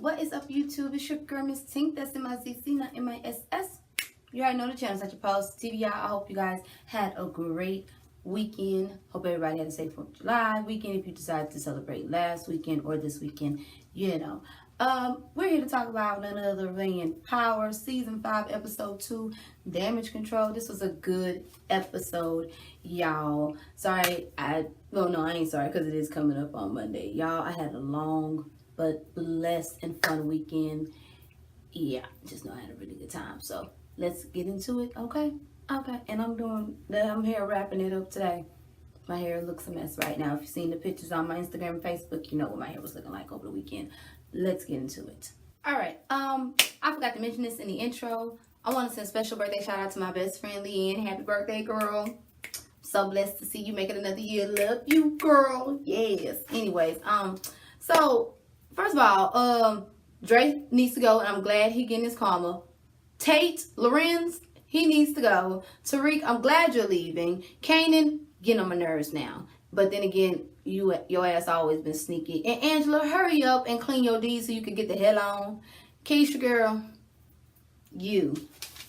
What is up, YouTube? It's your girl, Miss Tink. That's M-I-Z-Z, not M-I-S-S. You already know the channel. Such a post. TV, y'all. I hope you guys had a great weekend. Hope everybody had a safe 4th of July weekend. If you decided to celebrate last weekend or this weekend, you know. We're here to talk about none other than Power, Season 5, Episode 2, Damage Control. This was a good episode, y'all. Sorry, I ain't sorry, because it is coming up on Monday. Y'all, I had a long but blessed and fun weekend. Yeah, just know I had a really good time. So let's get into it, okay? Okay, and I'm here wrapping it up today. My hair looks a mess right now. If you've seen the pictures on my Instagram and Facebook, you know what my hair was looking like over the weekend. Let's get into it. All right, I forgot to mention this in the intro. I want to send a special birthday shout out to my best friend, Leanne. Happy birthday, girl. So blessed to see you make it another year. Love you, girl. Yes. Anyways, so first of all, Dre needs to go, and I'm glad he getting his karma. Tate, Lorenz, he needs to go. Tariq, I'm glad you're leaving. Kanan, getting on my nerves now. But then again, your ass always been sneaky. And Angela, hurry up and clean your D's so you can get the hell on. Keisha, girl, you.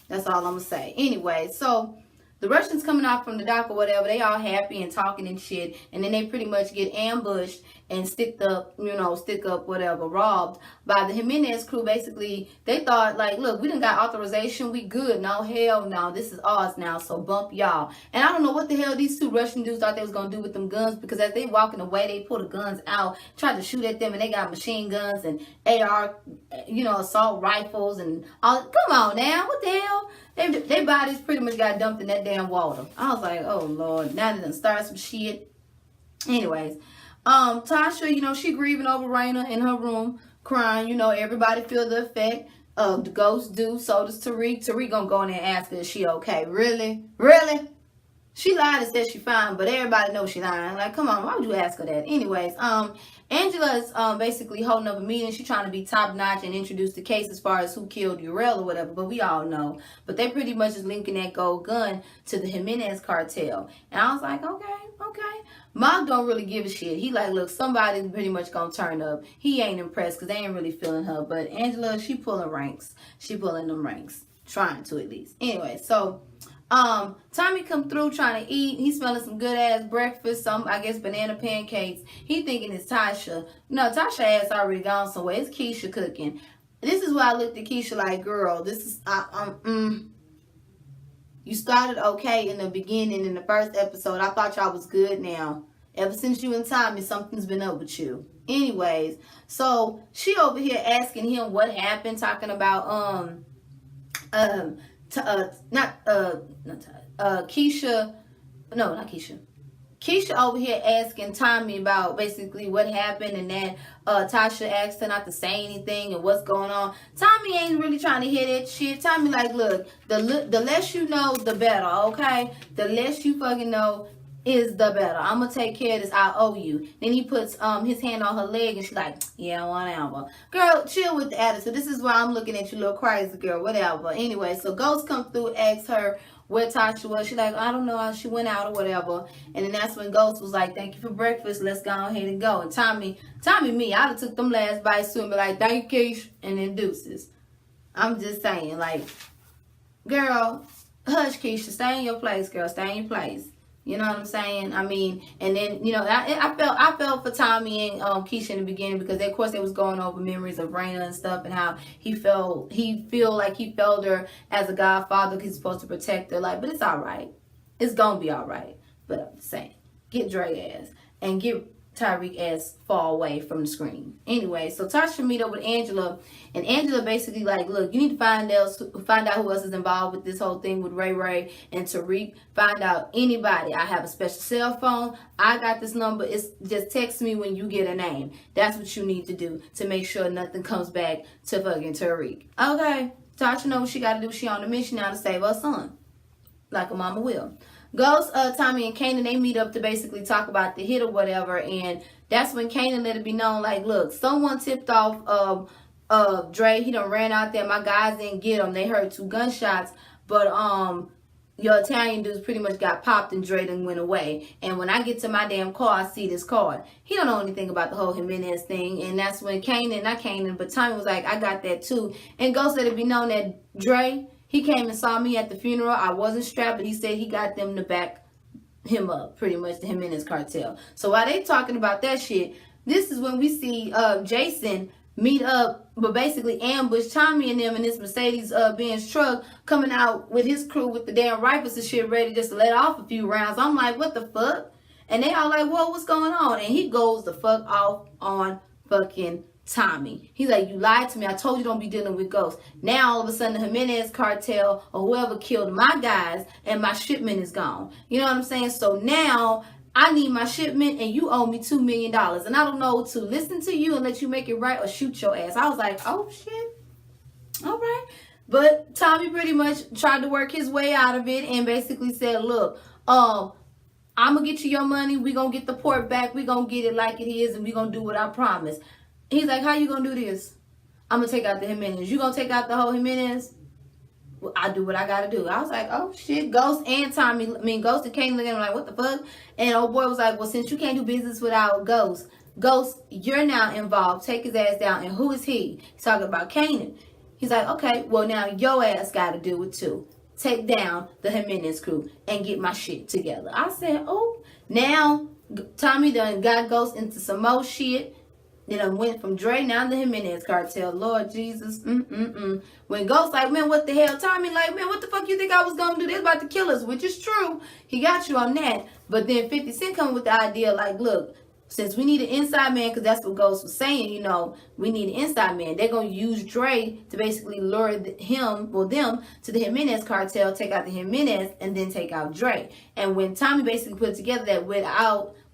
That's all I'm going to say. Anyway, so the Russians coming off from the dock or whatever, they all happy and talking and shit. And then they pretty much get ambushed and stick up, whatever, robbed by the Jimenez crew. Basically, they thought, like, look, we done got authorization. We good. No, hell no. This is ours now, so bump y'all. And I don't know what the hell these two Russian dudes thought they was going to do with them guns, because as they walking away, they pull the guns out, tried to shoot at them, and they got machine guns and AR, assault rifles and all. Come on now. What the hell? Their bodies pretty much got dumped in that damn water. I was like, oh, Lord. Now they done start some shit. Anyways. Tasha, she grieving over Raina in her room, crying. Everybody feel the effect. The ghosts do. So does Tariq. Tariq gonna go in there and ask her, is she okay? Really? Really? She lied and said she fine, but everybody knows she lying. Like, come on, why would you ask her that? Anyways, Angela is basically holding up a meeting. She's trying to be top notch and introduce the case as far as who killed Uriel or whatever, but we all know. But they pretty much is linking that gold gun to the Jimenez cartel. And I was like, okay. Mark don't really give a shit. He like, look, somebody's pretty much gonna turn up. He ain't impressed because they ain't really feeling her. But Angela, she pulling ranks. She pulling them ranks. Trying to, at least. Anyway, so Tommy come through trying to eat. He's smelling some good ass breakfast, some I guess banana pancakes. He thinking it's Tasha. No, Tasha ass already gone somewhere. It's Keisha cooking. This is why I looked at Keisha like, girl, this is you started okay in the beginning in the first episode. I thought y'all was good now. Ever since you and Tommy, something's been up with you. Anyways, so she over here asking him what happened, talking about Keisha. No, not Keisha. Keisha over here asking Tommy about basically what happened, and then Tasha asked her not to say anything and what's going on. Tommy ain't really trying to hear that shit. Tommy like, look, the less you know, the better, okay? The less you fucking know is the better. I'm gonna take care of this. I owe you. Then he puts his hand on her leg, and she's like, yeah, 1 hour. Girl, chill with the attitude. This is why I'm looking at you, little crazy girl, whatever. Anyway, so Ghost come through, asks her where Tasha was. She's like, I don't know, she went out or whatever. And then that's when Ghost was like, thank you for breakfast, let's go ahead and go. And Tommy me, I'd have took them last bites too and be like, thank you, Keish, and then deuces. I'm just saying, like, girl, hush, Keisha, stay in your place, girl, stay in your place. You know what I'm saying? I mean, and then, I felt for Tommy and Keisha in the beginning, because of course they was going over memories of Raina and stuff, and how he felt like he felt her as a godfather because he's supposed to protect her. Like, but it's all right. It's gonna be all right. But I'm just saying, get Dre ass and get Tyreek ass far away from the screen. Anyway, so Tasha meet up with Angela, and Angela basically like, look, you need to find out who else is involved with this whole thing with Ray and Tariq. Find out anybody. I have a special cell phone. I got this number. It's just text me when you get a name. That's what you need to do to make sure nothing comes back to fucking Tariq. Okay, Tasha knows what she got to do. She on a mission now to save her son, like a mama will. Ghost, Tommy, and Kanan, they meet up to basically talk about the hit or whatever, and that's when Kanan let it be known, like, look, someone tipped off Dre. He done ran out there. My guys didn't get him. They heard 2 gunshots, but your Italian dudes pretty much got popped and Dre done went away. And when I get to my damn car, I see this card. He don't know anything about the whole Jimenez thing. And that's when not Kanan, but Tommy was like, I got that too. And Ghost let it be known that Dre, he came and saw me at the funeral. I wasn't strapped, but he said he got them to back him up, pretty much, the Jimenez cartel. So while they talking about that shit, this is when we see Jason meet up, but basically ambush Tommy and them in this Mercedes-Benz truck, coming out with his crew with the damn rifles and shit ready just to let off a few rounds. I'm like, what the fuck? And they all like, whoa, what's going on? And he goes the fuck off on fucking Tommy. He's like, you lied to me. I told you don't be dealing with ghosts. Now all of a sudden the Jimenez cartel or whoever killed my guys and my shipment is gone. You know what I'm saying? So now I need my shipment and you owe me $2 million. And I don't know to listen to you and let you make it right or shoot your ass. I was like, oh shit. All right. But Tommy pretty much tried to work his way out of it and basically said, look, I'm going to get you your money. We're going to get the port back. We're going to get it like it is and we're going to do what I promised. He's like, how you going to do this? I'm going to take out the Jimenez. You going to take out the whole Jimenez? Well, I do what I gotta do. I was like, oh shit. Ghost and Tommy, Ghost and Kane looking at him like, what the fuck? And old boy was like, well, since you can't do business without Ghost, you're now involved. Take his ass down. And who is he? He's talking about Kanan. He's like, okay, well now your ass gotta do it too. Take down the Jimenez crew and get my shit together. I said, oh, now Tommy done got Ghost into some more shit. Then I went from Dre now to Jimenez cartel. Lord Jesus. When Ghost like, man, what the hell? Tommy like, man, what the fuck you think I was going to do? They're about to kill us, which is true. He got you on that. But then 50 Cent come with the idea like, look, since we need an inside man, because that's what Ghost was saying, you know, we need an inside man. They're going to use Dre to basically lure them to the Jimenez cartel, take out the Jimenez, and then take out Dre. And when Tommy basically put it together that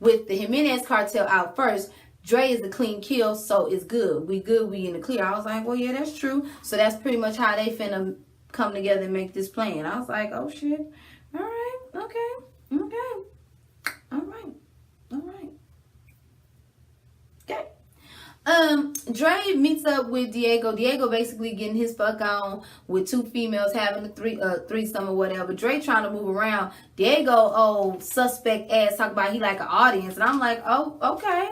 with the Jimenez cartel out first, Dre is a clean kill, so it's good. We good, we in the clear. I was like, well, yeah, that's true. So that's pretty much how they finna come together and make this plan. I was like, oh, shit. All right. Okay. All right. Okay. Dre meets up with Diego. Diego basically getting his fuck on with two females having a threesome or whatever. Dre trying to move around. Diego, suspect ass, talk about he like an audience. And I'm like, oh, okay.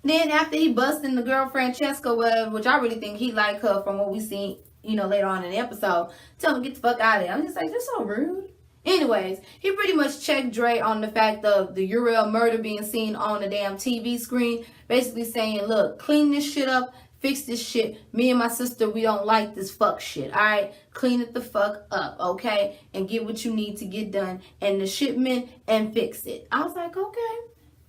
Then after he busting the girl Francesca, which I really think he like her from what we seen, later on in the episode, tell him get the fuck out of there. I'm just like, that's so rude. Anyways, he pretty much checked Dre on the fact of the Uriel murder being seen on the damn TV screen. Basically saying, look, clean this shit up, fix this shit. Me and my sister, we don't like this fuck shit. All right, clean it the fuck up, okay? And get what you need to get done and the shipment and fix it. I was like, okay.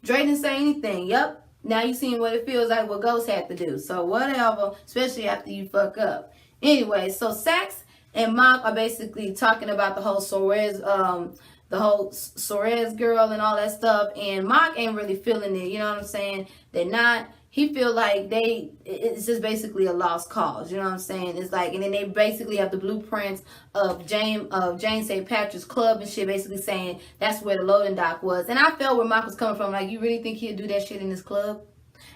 Dre didn't say anything. Yep. Now you seen what it feels like what Ghost had to do. So whatever, especially after you fuck up. Anyway, so Sax and Mock are basically talking about the whole Suarez girl and all that stuff. And Mock ain't really feeling it. You know what I'm saying? They're not. He feel like it's just basically a lost cause. You know what I'm saying? It's like, and then they basically have the blueprints of Jane St. Patrick's Club and shit, basically saying that's where the loading dock was. And I felt where Mark was coming from. Like, you really think he'd do that shit in his club?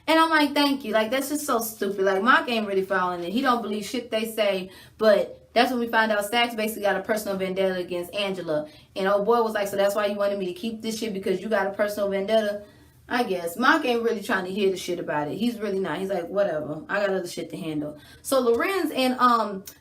And I'm like, thank you. Like, that's just so stupid. Like, Mark ain't really following it. He don't believe shit they say. But that's when we find out Sax basically got a personal vendetta against Angela. And old boy was like, so that's why you wanted me to keep this shit, because you got a personal vendetta? I guess. Mark ain't really trying to hear the shit about it. He's really not. He's like, whatever. I got other shit to handle. So Lorenz and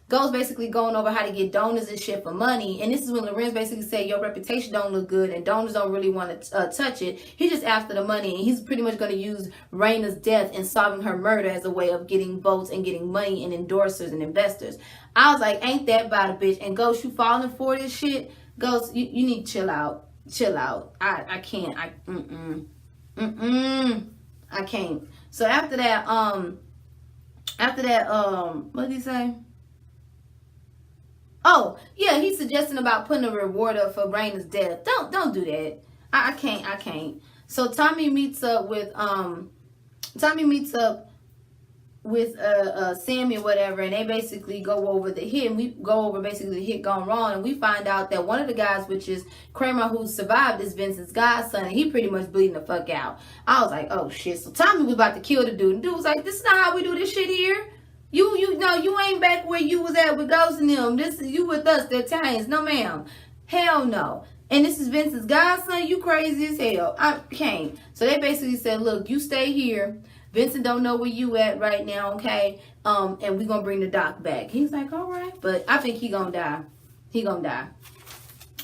Ghost basically going over how to get donors and shit for money. And this is when Lorenz basically said, your reputation don't look good and donors don't really want to touch it. He's just after the money. And he's pretty much going to use Raina's death and solving her murder as a way of getting votes and getting money and endorsers and investors. I was like, ain't that about a bitch? And Ghost, you falling for this shit? Ghost, you need to chill out. Chill out. I can't. I can't. So after that, what did he say? Oh, yeah, he's suggesting about putting a reward up for Raina's death. Don't do that. I can't. So Tommy meets up with Sammy or whatever, and they basically go over the hit, and we go over basically the hit gone wrong, and we find out that one of the guys, which is Kramer, who survived, is Vincent's godson, and he pretty much bleeding the fuck out. I was like, oh shit. So Tommy was about to kill the dude, and dude was like, this is not how we do this shit here. You ain't back where you was at with Ghost and them. You with us, the Italians. No ma'am. Hell no. And this is Vincent's godson. You crazy as hell. I can't. So they basically said, look, you stay here. Vincent don't know where you at right now, okay? And we gonna bring the doc back. He's like, all right. But I think he gonna die. He gonna die.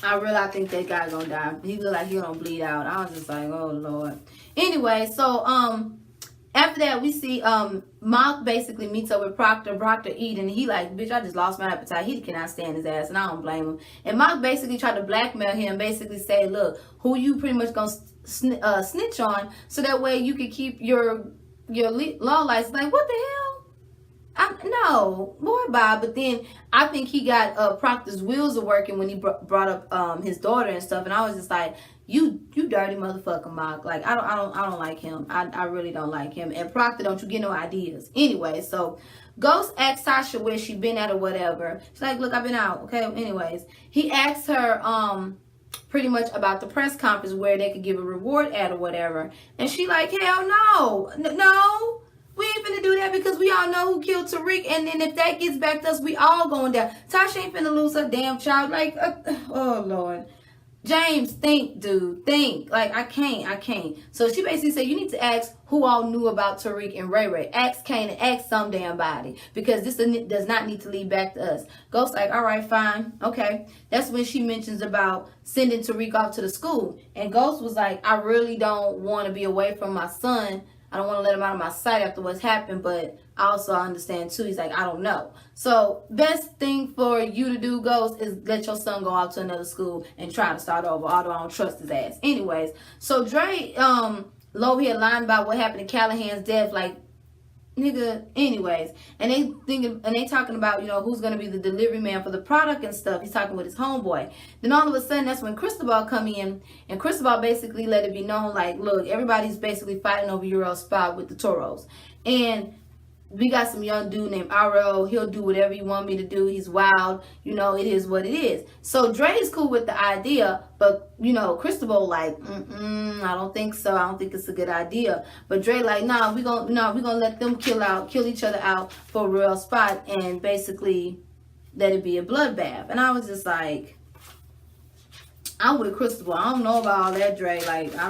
I think that guy gonna die. He look like he gonna bleed out. I was just like, oh Lord. Anyway, so after that we see Mark basically meets up with Proctor eating. He like, bitch, I just lost my appetite. He cannot stand his ass, and I don't blame him. And Mark basically tried to blackmail him, basically say, look, who you pretty much gonna snitch on, so that way you can keep your law license. Like, what the hell? No, boy, bye. But then I think he got Proctor's wheels are working when he brought up his daughter and stuff, and I was just like, you dirty motherfucker, Mark. Like, I don't like him. I really don't like him. And Proctor, don't you get no ideas. Anyway, so Ghost asks Tasha where she been at or whatever. She's like, look, I've been out. Okay. Anyways, he asks her pretty much about the press conference where they could give a reward at or whatever, and she like, hell no. We ain't finna do that because we all know who killed Tariq. And then if that gets back to us, we all going down. Tasha ain't finna lose her damn child. Like, oh, Lord. James, think, dude. Think. Like, I can't. So she basically said, you need to ask who all knew about Tariq and Ray Ray. Ask Kane and ask some damn body. Because this does not need to lead back to us. Ghost like, all right, fine. Okay. That's when she mentions about sending Tariq off to the school. And Ghost was like, I really don't want to be away from my son. I don't want to let him out of my sight after what's happened, but I also understand too. He's like, I don't know. So best thing for you to do, Ghost, is let your son go out to another school and try to start over, although I don't trust his ass. Anyways, so Dre, Low here lying about what happened to Callahan's death, like, nigga, anyways, and they talking about, you know, who's gonna be the delivery man for the product and stuff. He's talking with his homeboy. Then all of a sudden, that's when Cristobal come in, and Cristobal basically let it be known, like, look, everybody's basically fighting over Euro's spot with the Toros, and we got some young dude named Aro. He'll do whatever you want me to do. He's wild. You know, it is what it is. So Dre's cool with the idea, but, you know, Cristobal like, I don't think so. I don't think it's a good idea. But Dre like, nah, we gonna let them kill each other out for a real spot and basically let it be a bloodbath. And I was just like, I'm with Cristobal. I don't know about all that, Dre. Like, I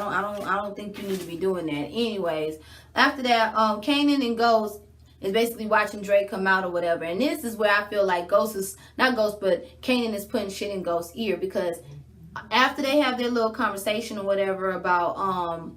don't think you need to be doing that. Anyways, after that, Kanan and Ghost is basically watching Drake come out or whatever. And this is where I feel like Ghost is, not Ghost, but Kanan is putting shit in Ghost's ear, because after they have their little conversation or whatever about,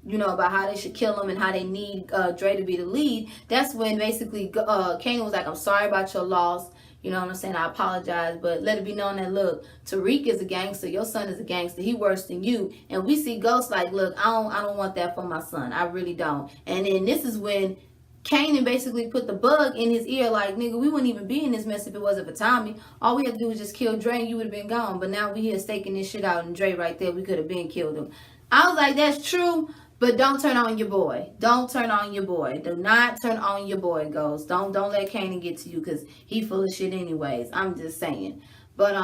you know, about how they should kill him and how they need Dre to be the lead, that's when basically Kanan was like, I'm sorry about your loss. You know what I'm saying? I apologize, but let it be known that, look, Tariq is a gangster. Your son is a gangster. He worse than you. And we see Ghost like, look, I don't want that for my son. I really don't. And then this is when Kanan basically put the bug in his ear, like, nigga, we wouldn't even be in this mess if it wasn't for Tommy. All we had to do was just kill Dre and you would have been gone. But now we here staking this shit out, and Dre right there, we could have been killed him. I was like, that's true, but don't turn on your boy. Don't turn on your boy. Do not turn on your boy, Ghost. Don't let Kanan get to you, because he full of shit anyways. I'm just saying. But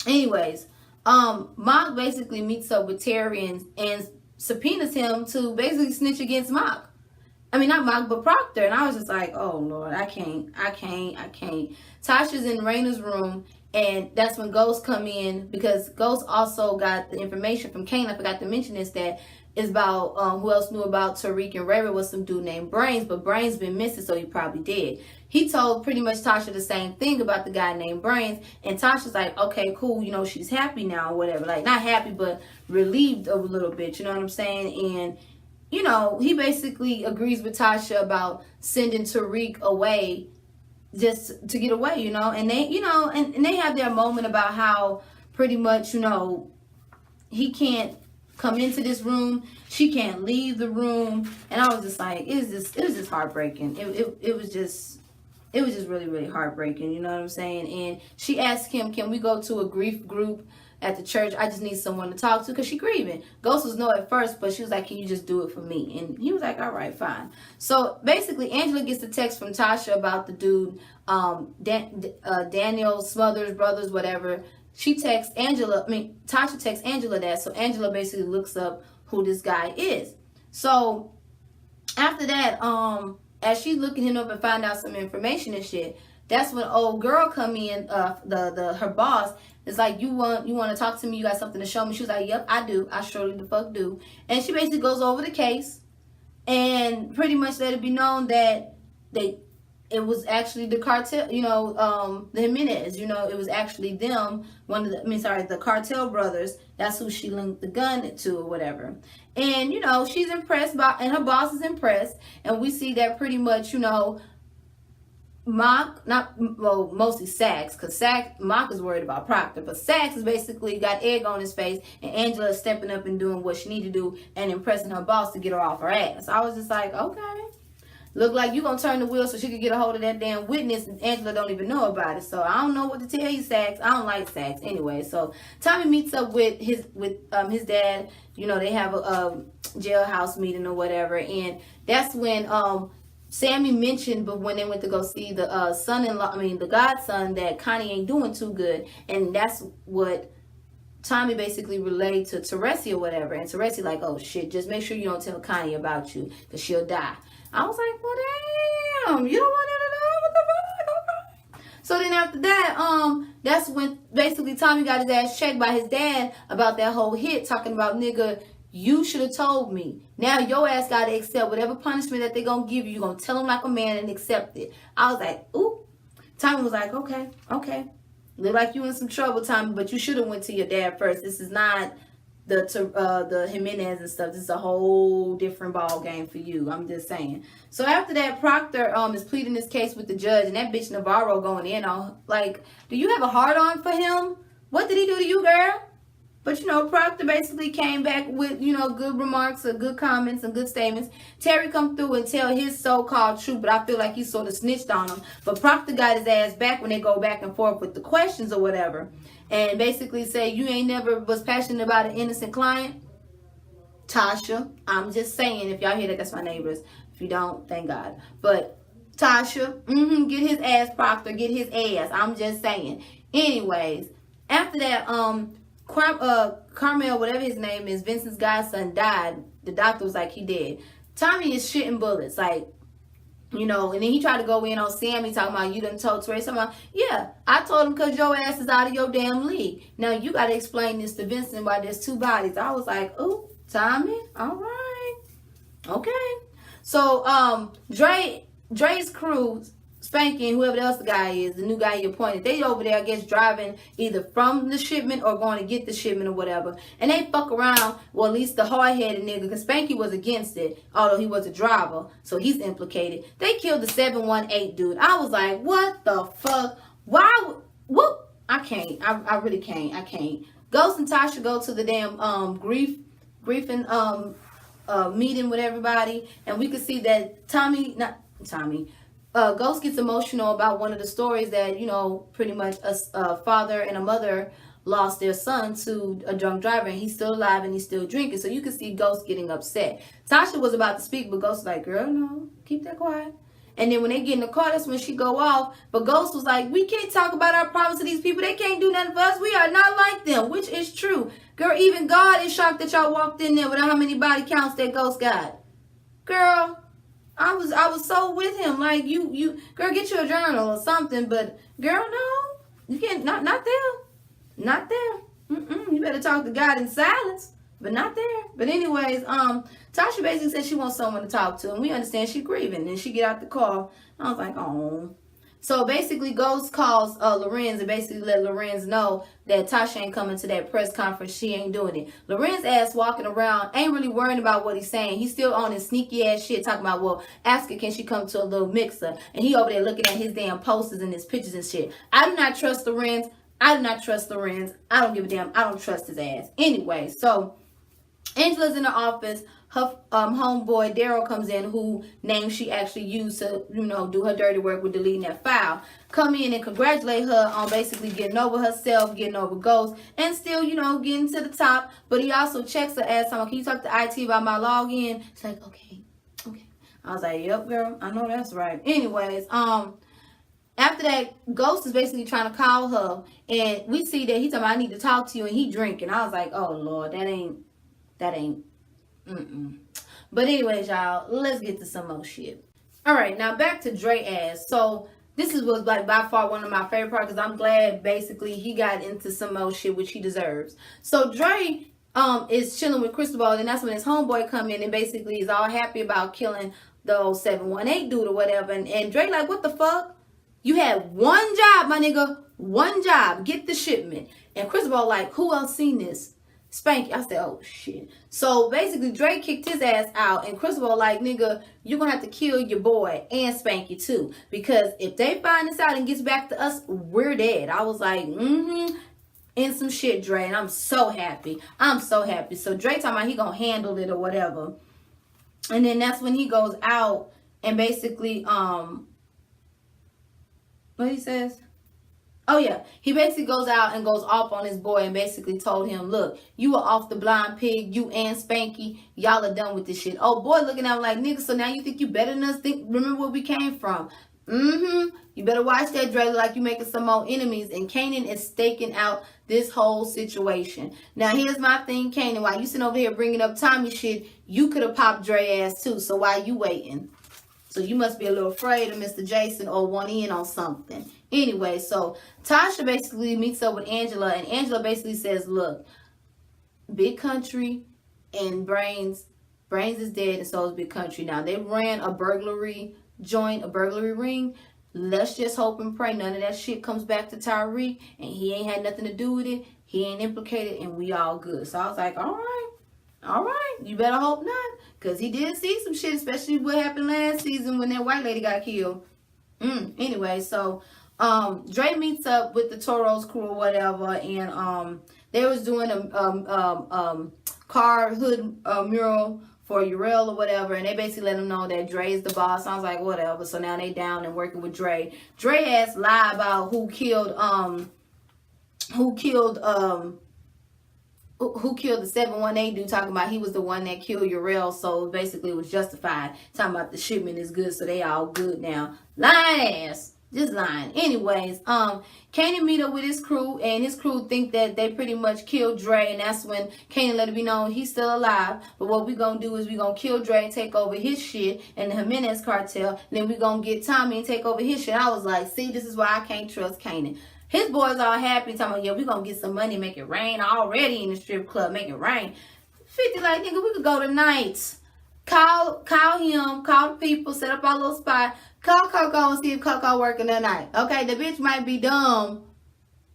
anyways, Mark basically meets up with Terry and subpoenas him to basically snitch against Mark. I mean, not Mark, but Proctor. And I was just like, oh, Lord, I can't. Tasha's in Raina's room, and that's when Ghost come in, because Ghost also got the information from Kane. I forgot to mention this, that is about who else knew about Tariq and Ray Ray was some dude named Brains, but Brains been missing, so he probably dead. He told pretty much Tasha the same thing about the guy named Brains, and Tasha's like, okay, cool, you know, she's happy now or whatever. Like, not happy, but relieved a little bit, you know what I'm saying? And you know, he basically agrees with Tasha about sending Tariq away just to get away, you know. And they, you know, and they have their moment about how pretty much, you know, he can't come into this room, she can't leave the room. And I was just like, it was just heartbreaking. It was just really, really heartbreaking, you know what I'm saying? And she asked him, can we go to a grief group at the church? I just need someone to talk to, because she grieving. Ghost was no at first, but she was like, can you just do it for me? And he was like, all right, fine. So basically, Angela gets a text from Tasha about the dude, Daniel Smothers Brothers, whatever. Tasha texts Angela that, so Angela basically looks up who this guy is. So after that, as she's looking him up and find out some information and shit, that's when old girl come in, her boss, It's like, you want to talk to me? You got something to show me? She was like, yep, I do. I surely the fuck do. And she basically goes over the case and pretty much let it be known that it was actually the cartel, the Jimenez, it was actually them, the cartel brothers. That's who she linked the gun to or whatever. And, she's impressed and her boss is impressed. And we see that pretty much, mostly Sachs, because Mock is worried about Proctor, but Sachs has basically got egg on his face, and Angela is stepping up and doing what she need to do and impressing her boss to get her off her ass. I was just like, okay. Look like you gonna turn the wheel so she could get a hold of that damn witness, and Angela don't even know about it. So I don't know what to tell you, Sachs. I don't like Sachs anyway. So Tommy meets up with his dad. They have a jailhouse meeting or whatever, and that's when Sammy mentioned, but when they went to go see the the godson, that Connie ain't doing too good, and that's what Tommy basically relayed to Teresi or whatever. And Teresi like, oh shit, just make sure you don't tell Connie about you, because she'll die. I was like, well, damn, you don't want her to know? What the fuck? So then after that, that's when basically Tommy got his ass checked by his dad about that whole hit, talking about, nigga, you should have told me. Now your ass got to accept whatever punishment that they going to give you. You're going to tell them like a man and accept it. I was like, ooh. Tommy was like, okay. Look like you in some trouble, Tommy, but you should have went to your dad first. This is not the Jimenez and stuff. This is a whole different ball game for you. I'm just saying. So after that, Proctor is pleading this case with the judge, and that bitch Navarro going in on, like, do you have a hard on for him? What did he do to you, girl? But, Proctor basically came back with, good remarks or good comments and good statements. Terry come through and tell his so-called truth, but I feel like he sort of snitched on him. But Proctor got his ass back when they go back and forth with the questions or whatever. And basically say, you ain't never was passionate about an innocent client. Tasha, I'm just saying, if y'all hear that, that's my neighbors. If you don't, thank God. But Tasha, get his ass, Proctor, get his ass. I'm just saying. Anyways, after that, Carmel, whatever his name is, Vincent's godson died. The doctor was like, he dead. Tommy is shitting bullets, like, and then he tried to go in on Sammy, talking about, you done told Trey, talking about, yeah, I told him because your ass is out of your damn league. Now you got to explain this to Vincent why there's two bodies. I was like, ooh, Tommy, all right, okay. So Dre's crew, Spanky and whoever else the guy is, the new guy you appointed, they over there, I guess, driving either from the shipment or going to get the shipment or whatever. And they fuck around, well, at least the hard-headed nigga, because Spanky was against it, although he was a driver, so he's implicated. They killed the 718 dude. I was like, what the fuck? Why? Whoop! I can't. I really can't. I can't. Ghost and Tasha go to the damn griefing meeting with everybody, and we could see that Ghost gets emotional about one of the stories that, pretty much a father and a mother lost their son to a drunk driver, and he's still alive and he's still drinking. So you can see Ghost getting upset. Tasha was about to speak, but Ghost was like, girl, no, keep that quiet. And then when they get in the car, that's when she go off. But Ghost was like, we can't talk about our problems to these people. They can't do nothing for us. We are not like them, which is true. Girl, even God is shocked that y'all walked in there without how many body counts that Ghost got. Girl, I was so with him. Like, you girl, get you a journal or something. But girl, no, you can't. Not there. Not there. You better talk to God in silence. But not there. But anyways, Tasha basically said she wants someone to talk to, and we understand she's grieving. And she get out the car. I was like, oh. So basically, Ghost calls Lorenz and basically let Lorenz know that Tasha ain't coming to that press conference. She ain't doing it. Lorenz ass walking around, ain't really worrying about what he's saying. He's still on his sneaky ass shit, talking about, well, ask her, can she come to a little mixer? And he over there looking at his damn posters and his pictures and shit. I do not trust Lorenz. I do not trust Lorenz. I don't give a damn. I don't trust his ass. Anyway, so Angela's in the office. Her homeboy Daryl comes in, who name she actually used to, do her dirty work with deleting that file. Come in and congratulate her on basically getting over herself, getting over Ghost, and still, getting to the top. But he also checks her ass on, can you talk to IT about my login? She's like, okay. I was like, yep, girl, I know that's right. Anyways, after that, Ghost is basically trying to call her, and we see that he's talking about, I need to talk to you, and he drinking. I was like, oh Lord, that ain't. But anyways, y'all, let's get to some more shit. All right, now back to Dre ass. So this was like by far one of my favorite parts because I'm glad basically he got into some more shit which he deserves. So Dre is chilling with Cristobal, and that's when his homeboy come in and basically is all happy about killing the old 718 dude or whatever. And Dre like, what the fuck? You had one job, my nigga. One job. Get the shipment. And Cristobal like, who else seen this? Spanky. I said, oh shit. So basically Drake kicked his ass out, and Cristobal like, nigga, you're gonna have to kill your boy and Spanky too, because if they find this out and gets back to us, we're dead. I was like, in some shit, Dre, and I'm so happy. I'm so happy. So Dre talking about he gonna handle it or whatever. And then that's when he goes out and basically what he says? Oh, yeah. He basically goes out and goes off on his boy and basically told him, look, you were off the blind pig, you and Spanky. Y'all are done with this shit. Oh, boy, looking at him like, nigga, so now you think you better than us? Remember where we came from. You better watch that, Dre, like you making some more enemies. And Kanan is staking out this whole situation. Now, here's my thing, Kanan. While you sitting over here bringing up Tommy shit, you could have popped Dre ass too. So why you waiting? So you must be a little afraid of Mr. Jason or want in on something. Anyway, so Tasha basically meets up with Angela, and Angela basically says, look, Big Country and Brains is dead, and so is Big Country. Now, they ran a burglary joint, a burglary ring. Let's just hope and pray none of that shit comes back to Tyreek, and he ain't had nothing to do with it. He ain't implicated, and we all good. So I was like, all right, you better hope not, because he did see some shit, especially what happened last season when that white lady got killed. Anyway, so Dre meets up with the Toros crew or whatever, and they was doing a car hood mural for Urel or whatever, and they basically let him know that Dre is the boss. I was like, whatever. So now they down and working with Dre. Dre has lied about who killed the 718 dude, talking about he was the one that killed Urel, so basically it was justified. Talking about the shipment is good, so they all good now. Lying ass. Just lying. Anyways, Kanan meet up with his crew, and his crew think that they pretty much killed Dre, and that's when Kanan let it be known he's still alive. But what we gonna do is we gonna kill Dre and take over his shit and the Jimenez cartel, and then we gonna get Tommy and take over his shit. I was like, see, this is why I can't trust Kanan. His boys all happy, talking about, yeah, we gonna get some money, make it rain already in the strip club, make it rain. 50 like, nigga, we could go tonight. Call him, call the people, set up our little spot. Call Coco and see if Coco working tonight. Okay, the bitch might be dumb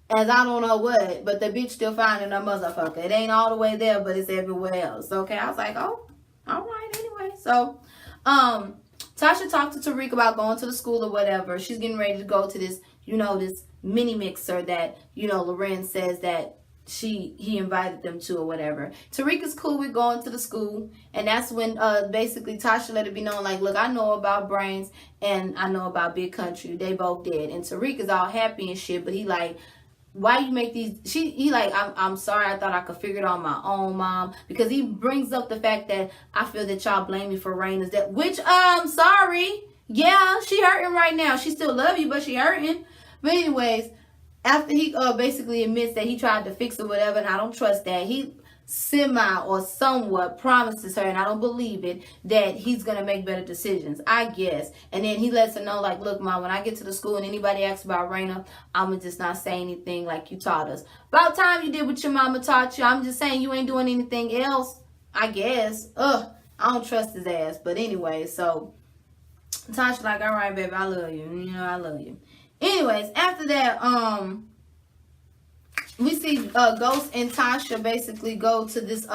as I don't know what, but the bitch still finding her motherfucker. It ain't all the way there, but it's everywhere else. Okay, I was like, oh, all right, anyway. So, Tasha talked to Tariq about going to the school or whatever. She's getting ready to go to this, this mini mixer that, Lorenz says that he invited them to or whatever. Tariq is cool with going to the school, and that's when basically Tasha let it be known, like, look, I know about Brains and I know about Big Country. They both dead. And Tariq is all happy and shit, but he like, why you make these? He like, I'm sorry, I thought I could figure it on my own, Mom, because he brings up the fact that I feel that y'all blame me for Raina's death, which sorry, yeah, she hurting right now. She still love you, but she hurting. But anyways, after he basically admits that he tried to fix it, whatever, and I don't trust that, he semi or somewhat promises her, and I don't believe it, that he's gonna make better decisions, I guess. And then he lets her know, like, look, Mom, when I get to the school and anybody asks about Raina, I'ma just not say anything like you taught us. About time you did what your mama taught you. I'm just saying you ain't doing anything else, I guess. I don't trust his ass. But anyway, so Tasha like, all right, baby, I love you. I love you. Anyways, after that, we see Ghost and Tasha basically go to this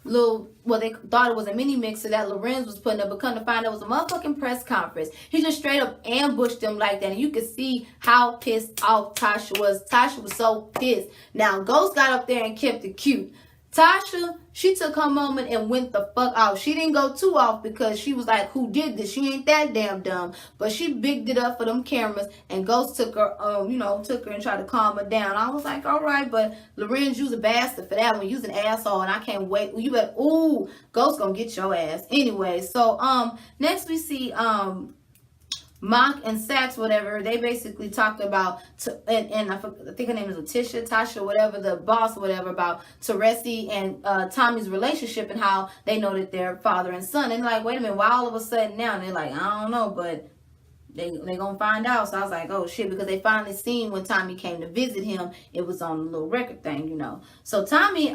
little, well, they thought it was a mini mixer that Lorenz was putting up, but come to find out it was a motherfucking press conference. He just straight up ambushed them like that, and you could see how pissed off Tasha was. Tasha was so pissed. Now, Ghost got up there and kept it cute. Tasha, she took her moment and went the fuck off. She didn't go too off because she was like, who did this? She ain't that damn dumb. But she bigged it up for them cameras, and Ghost took her, took her and tried to calm her down. I was like, all right, but Lorenz, you's a bastard for that one. You's an asshole, and I can't wait. You better, Ghost gonna get your ass. Anyway, so, next we see, Mock and Sax, whatever, they basically talked about, and I think her name is Letitia, Tasha, whatever, the boss, whatever, about Teresi and Tommy's relationship and how they know that they're father and son. And like, wait a minute, why all of a sudden now? And they're like, I don't know, but they gonna find out. So I was like, oh shit, because they finally seen when Tommy came to visit him, it was on a little record thing, you know. So Tommy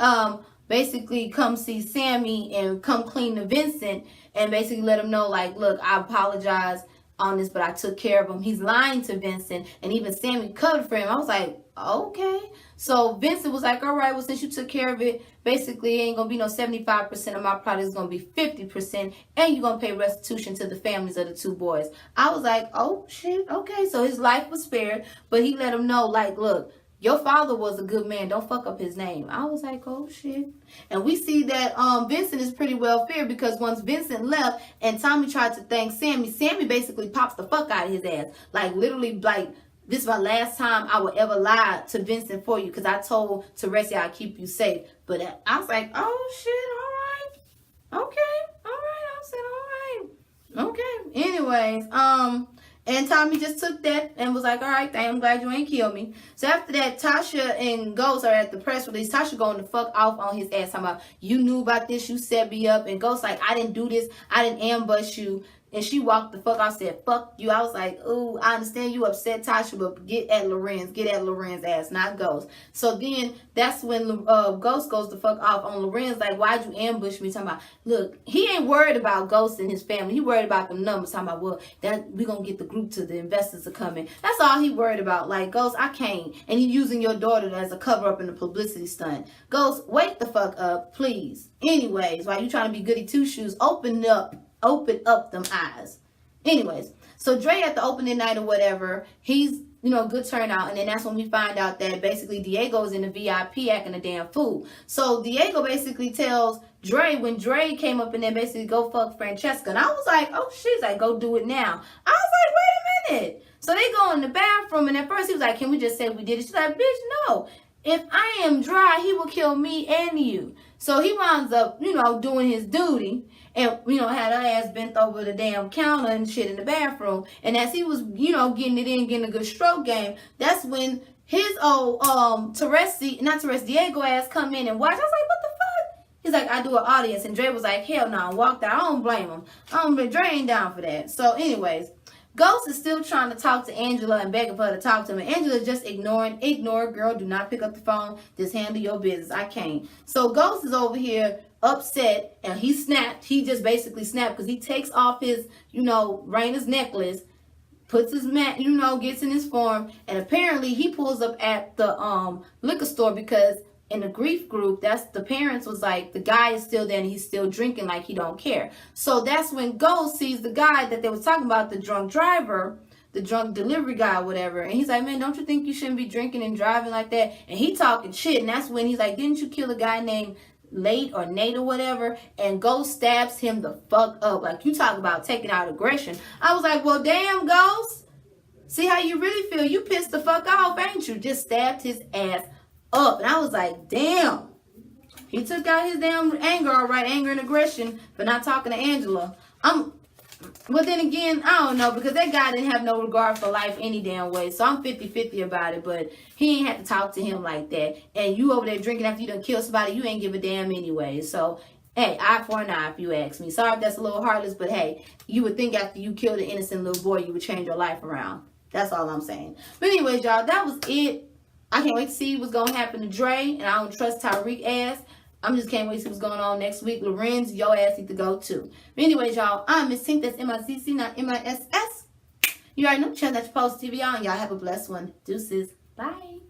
basically come see Sammy and come clean to Vincent and basically let him know, like, look, I apologize on this, but I took care of him. He's lying to Vincent, and even Sammy covered for him. I was like, okay. So Vincent was like, all right, well, since you took care of it, basically it ain't gonna be no 75% of my product, is gonna be 50%, and you're gonna pay restitution to the families of the two boys. I was like, oh shit, okay. So his life was spared, but he let him know, like, look, your father was a good man. Don't fuck up his name. I was like, oh shit. And we see that Vincent is pretty well feared, because once Vincent left and Tommy tried to thank Sammy, Sammy basically pops the fuck out of his ass. Like, literally, like, this is my last time I will ever lie to Vincent for you, because I told Teresi I'll keep you safe. But I was like, oh shit, all right. Okay, all right. I said, all right. Okay. Anyways, and Tommy just took that and was like, all right, I'm glad you ain't killed me. So after that, Tasha and Ghost are at the press release. Tasha going the fuck off on his ass, talking about, you knew about this, you set me up. And Ghost like, I didn't do this, I didn't ambush you. And she walked the fuck out, said, fuck you. I was like, ooh, I understand you upset, Tasha, but get at Loren's ass, not Ghost. So then that's when Ghost goes the fuck off on Lorenz, like, why'd you ambush me? Talking about, look, he ain't worried about Ghost and his family. He worried about them numbers. Talking about, well, that we gonna get the group to the investors to come in. That's all he worried about. Like, Ghost, I can't. And he using your daughter as a cover up in the publicity stunt. Ghost, wake the fuck up, please. Anyways, while you trying to be goody two shoes, open up them eyes. Anyways, so Dre at the opening night or whatever, he's, you know, good turnout. And then that's when we find out that basically Diego's in the VIP acting a damn fool. So Diego basically tells Dre, when Dre came up in there, basically go fuck Francesca. And I was like, oh, she's like, go do it now. I was like, wait a minute. So they go in the bathroom, and at first he was like, can we just say we did it? She's like, bitch, no. If I am dry, he will kill me and you. So he winds up, you know, doing his duty. And, you know, had her ass bent over the damn counter and shit in the bathroom. And as he was, you know, getting it in, getting a good stroke game, that's when his old Diego ass come in and watch. I was like, what the fuck? He's like, I do an audience. And Dre was like, hell no, walked out. I don't blame him. Dre ain't down for that. So anyways, Ghost is still trying to talk to Angela and begging for her to talk to him. And Angela's just ignoring. Ignore, girl. Do not pick up the phone. Just handle your business. I can't. So Ghost is over here upset, and he snapped. He just basically snapped because he takes off his, you know, Raina's necklace, puts his mat, you know, gets in his form, and apparently he pulls up at the liquor store because in the grief group, that's the parents was like, the guy is still there and he's still drinking like he don't care. So that's when Ghost sees the guy that they was talking about, the drunk driver, the drunk delivery guy or whatever. And he's like, man, don't you think you shouldn't be drinking and driving like that? And he talking shit. And that's when he's like, didn't you kill a guy named Nate or whatever? And Ghost stabs him the fuck up. Like, you talk about taking out aggression. I was like, well, damn, Ghost. See how you really feel. You pissed the fuck off, ain't you? Just stabbed his ass up. And I was like, damn. He took out his damn anger, all right, anger and aggression for not talking to Angela. Well, then again, I don't know, because that guy didn't have no regard for life any damn way. So I'm 50-50 about it, but he ain't had to talk to him like that. And you over there drinking after you done killed somebody, you ain't give a damn anyway. So, hey, eye for an eye if you ask me. Sorry if that's a little heartless, but hey, you would think after you killed an innocent little boy, you would change your life around. That's all I'm saying. But anyways, y'all, that was it. I can't wait to see what's going to happen to Dre, and I don't trust Tyreek ass. I'm just can't wait to see what's going on next week. Lorenz, your ass need to go too. But anyways, y'all, I'm Miss Tink. That's M-I-C-C, not M-I-S-S. You already know the channel that you post TV on. Y'all have a blessed one. Deuces. Bye.